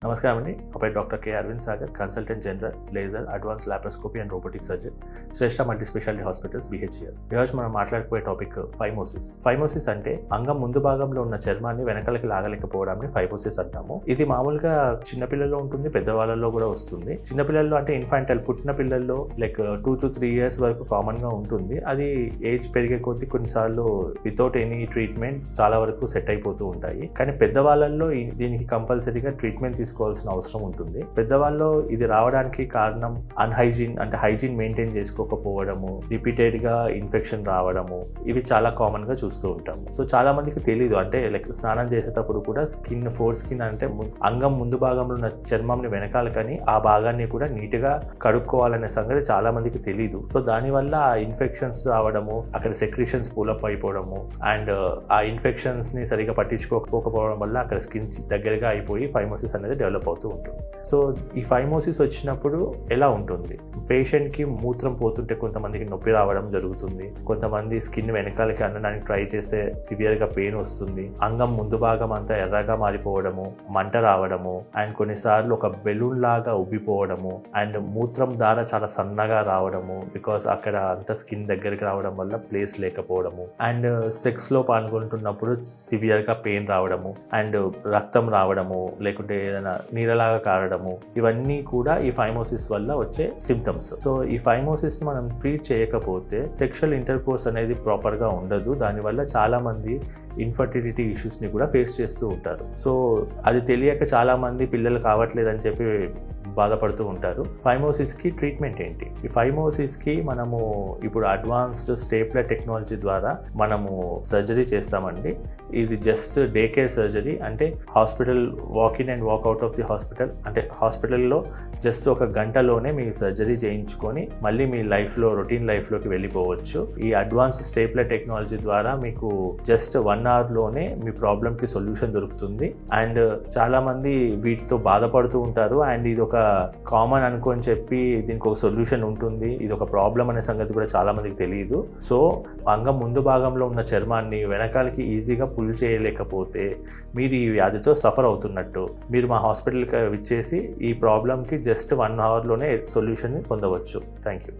నమస్కారం అండి. నా పేరు doctor K Aravind Sagar, consultant general, laser, advance laparoscopy and robotic surgeon, Shreshta multi specialty hospitals BHEL. ఈరోజు మనం మాట్లాడుకునే టాపిక్ ఫైమోసిస్. ఫైమోసిస్ అంటే అంగం ముందు భాగంలో ఉన్న చర్మాన్ని వెనకాలకి లాగలేకపోవడాన్ని ఫైమోసిస్ అంటాము. ఇది మామూలుగా చిన్నపిల్లల్లో ఉంటుంది, పెద్దవాళ్ళలో కూడా వస్తుంది. చిన్నపిల్లల్లో అంటే ఇన్ఫాంటల్, పుట్టిన పిల్లల్లో లైక్ 2 to 3 years వరకు కామన్ గా ఉంటుంది. అది ఏజ్ పెరిగే కొద్దీ కొన్నిసార్లు వితౌట్ ఎనీ ట్రీట్మెంట్ చాలా వరకు సెట్ అయిపోతూ ఉంటాయి. కానీ పెద్దవాళ్ళల్లో దీనికి కంపల్సరీగా ట్రీట్మెంట్ తీసుకోవాల్సిన అవసరం ఉంటుంది. పెద్దవాళ్ళు ఇది రావడానికి కారణం అన్హైజీన్, అంటే హైజీన్ మెయింటైన్ చేసుకోకపోవడము, రిపీటెడ్ గా ఇన్ఫెక్షన్ రావడము, ఇవి చాలా కామన్ గా చూస్తూ ఉంటాము. సో చాలా మందికి తెలీదు, అంటే లైక్ స్నానం చేసేటప్పుడు కూడా ఫోర్ స్కిన్ అంటే అంగం ముందు భాగంలో ఉన్న చర్మంని వెనకాలకని ఆ భాగాన్ని కూడా నీట్ గా కడుక్కోవాలనే సంగతి చాలా మందికి తెలీదు. సో దానివల్ల ఆ ఇన్ఫెక్షన్స్ రావడము, అక్కడ సెక్రీషన్స్ పూలప్ అయిపోవడము అండ్ ఆ ఇన్ఫెక్షన్స్ ని సరిగా పట్టించుకోకపోవడం వల్ల అక్కడ స్కిన్ దగ్గరగా అయిపోయి ఫైమోసిస్ అనేది డెవలప్ అవుతూ ఉంటుంది. సో ఈ ఫైమోసిస్ వచ్చినప్పుడు ఎలా ఉంటుంది? పేషెంట్ కి మూత్రం పోతుంటే కొంతమందికి నొప్పి రావడం జరుగుతుంది. కొంతమంది స్కిన్ వెనకాలకి అనడానికి ట్రై చేస్తే సివియర్ గా పెయిన్ వస్తుంది. అంగం ముందు భాగం అంతా ఎర్రగా మారిపోవడము, మంట రావడము అండ్ కొన్నిసార్లు ఒక బెలూన్ లాగా ఉబ్బిపోవడము అండ్ మూత్రం దార చాలా సన్నగా రావడము, బికాస్ అక్కడ అంత స్కిన్ దగ్గరికి రావడం వల్ల ప్లేస్ లేకపోవడము అండ్ సెక్స్ లో పాల్గొంటున్నప్పుడు సివియర్ గా పెయిన్ రావడము అండ్ రక్తం రావడము, లేకుంటే ఏదైనా నీరలాగా కారడము, ఇవన్నీ కూడా ఈ ఫైమోసిస్ వల్ల వచ్చే సిమ్టమ్స్. సో ఈ ఫైమోసిస్ ని మనం ట్రీట్ చేయకపోతే సెక్షువల్ ఇంటర్కోర్స్ అనేది ప్రాపర్ గా ఉండదు. దానివల్ల చాలా మంది ఇన్ఫర్టిలిటీ ఇష్యూస్ ని కూడా ఫేస్ చేస్తూ ఉంటారు. సో అది తెలియక చాలా మంది పిల్లలు కావట్లేదని చెప్పి బాధపడుతూ ఉంటారు. ఫైమోసిస్ కి ట్రీట్మెంట్ ఏంటి? ఈ ఫైమోసిస్ కి మనము ఇప్పుడు అడ్వాన్స్డ్ స్టేప్లర్ టెక్నాలజీ ద్వారా మనము సర్జరీ చేస్తామండి. ఇది జస్ట్ డే కేర్ సర్జరీ, అంటే hospital walk-in and walk out of the hospital, అంటే హాస్పిటల్లో జస్ట్ ఒక గంటలోనే మీ సర్జరీ చేయించుకొని మళ్ళీ మీ లైఫ్లో రొటీన్ లైఫ్లోకి వెళ్ళిపోవచ్చు. ఈ అడ్వాన్స్డ్ స్టేప్లర్ టెక్నాలజీ ద్వారా మీకు జస్ట్ 1 hourలోనే మీ ప్రాబ్లంకి సొల్యూషన్ దొరుకుతుంది. అండ్ చాలా మంది వీటితో బాధపడుతూ ఉంటారు అండ్ ఇది ఒక కామన్ అనుకొని చెప్పి దీనికి ఒక సొల్యూషన్ ఉంటుంది, ఇది ఒక ప్రాబ్లం అనే సంగతి కూడా చాలా మందికి తెలియదు. సో అంగం ముందు భాగంలో ఉన్న చర్మాన్ని వెనకాలకి ఈజీగా పుల్ చేయలేకపోతే మీరు ఈ వ్యాధితో సఫర్ అవుతున్నట్టు. మీరు మా హాస్పిటల్కి విచ్చేసి ఈ ప్రాబ్లంకి జస్ట్ 1 hourలోనే సొల్యూషన్ పొందవచ్చు. Thank you.